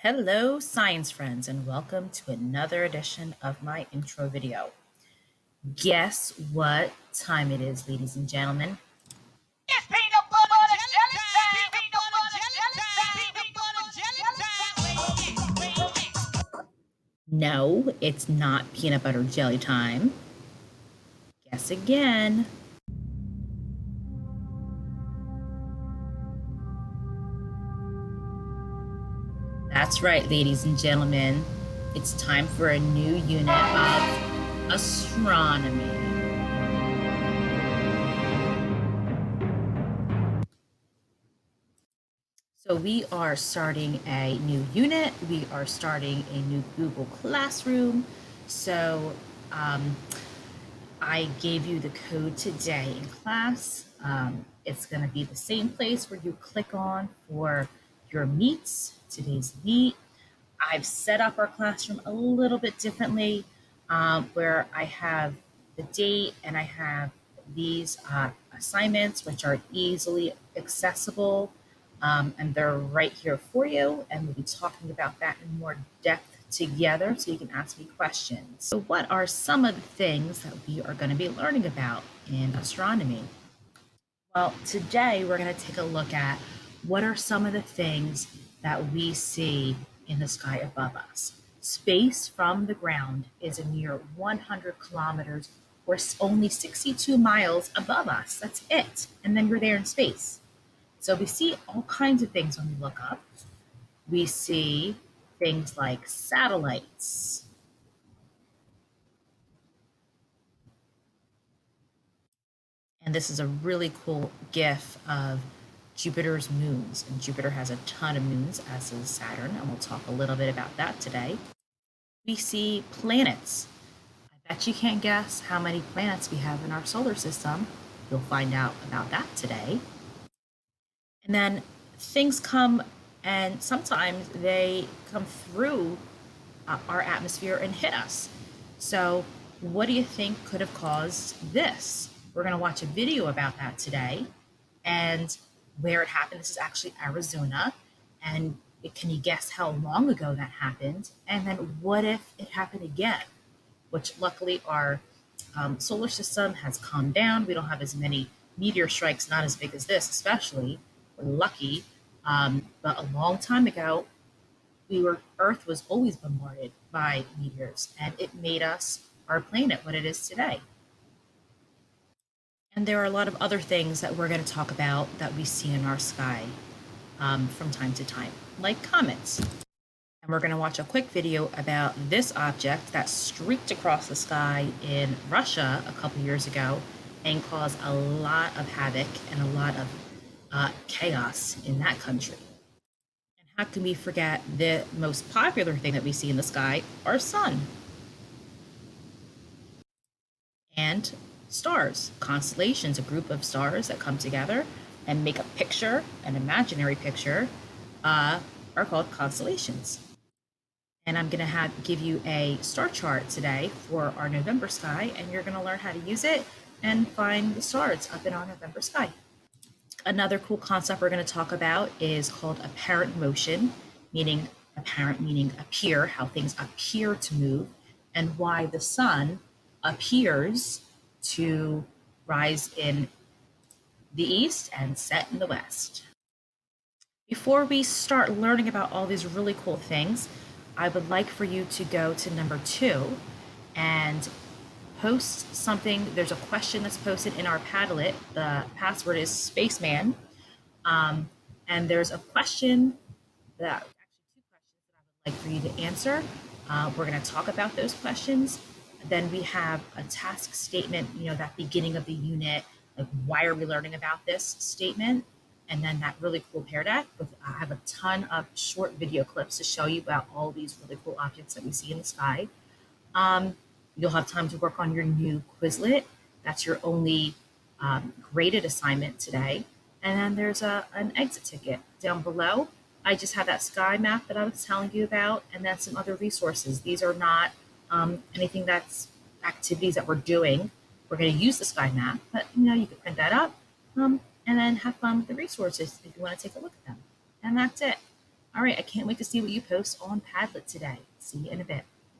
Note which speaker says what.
Speaker 1: Hello, science friends, and welcome to another edition of my intro video. Guess what time it is, ladies and gentlemen?
Speaker 2: It's peanut butter jelly time. Peanut butter jelly time. Peanut butter jelly time.
Speaker 1: No, it's not peanut butter jelly time. Guess again. That's right, ladies and gentlemen. It's time for a new unit of astronomy. So we are starting a new unit. We are starting a new Google Classroom. So I gave you the code today in class. It's going to be the same place where you click on for your meets, today's meet. I've set up our classroom a little bit differently, where I have the date and I have these assignments, which are easily accessible, and they're right here for you. And we'll be talking about that in more depth together so you can ask me questions. So what are some of the things that we are going to be learning about in astronomy? Well, today we're going to take a look at what are some of the things that we see in the sky above us. Space from the ground is a mere 100 kilometers or only 62 miles above us. That's it. And then we're there in space. So we see all kinds of things when we look up. We see things like satellites. And this is a really cool GIF of Jupiter's moons. And Jupiter has a ton of moons, as does Saturn, and we'll talk a little bit about that today. We see planets. I bet you can't guess how many planets we have in our solar system. You'll find out about that today. And then things come, and sometimes they come through our atmosphere and hit us. So what do you think could have caused this? We're going to watch a video about that today and where it happened. This is actually Arizona. And can you guess how long ago that happened? And then what if it happened again? Which luckily our solar system has calmed down. We don't have as many meteor strikes, not as big as this, especially. We're lucky. But a long time ago, Earth was always bombarded by meteors, and it made us our planet what it is today. And there are a lot of other things that we're going to talk about that we see in our sky from time to time, like comets. And we're going to watch a quick video about this object that streaked across the sky in Russia a couple years ago and caused a lot of havoc and a lot of chaos in that country. And how can we forget the most popular thing that we see in the sky, our sun? And stars, constellations, a group of stars that come together and make a picture, an imaginary picture, are called constellations. And I'm going to give you a star chart today for our November sky, and you're going to learn how to use it and find the stars up in our November sky. Another cool concept we're going to talk about is called apparent motion, meaning apparent meaning appear, how things appear to move, and why the sun appears to rise in the east and set in the west. Before we start learning about all these really cool things, I would like for you to go to number 2 and post something. There's a question that's posted in our Padlet. The password is Spaceman. And there's a question that, actually 2 questions that I would like for you to answer. We're going to talk about those questions. Then we have a task statement, that beginning of the unit, like why are we learning about this statement? And then that really cool pear deck. I have a ton of short video clips to show you about all these really cool objects that we see in the sky. You'll have time to work on your new Quizlet. That's your only graded assignment today. And then there's an exit ticket down below. I just have that sky map that I was telling you about, and then some other resources. These are not anything that's activities that we're doing. We're going to use the sky map, but you can print that up and then have fun with the resources if you want to take a look at them. And that's it. All right, I can't wait to see what you post on Padlet today. See you in a bit.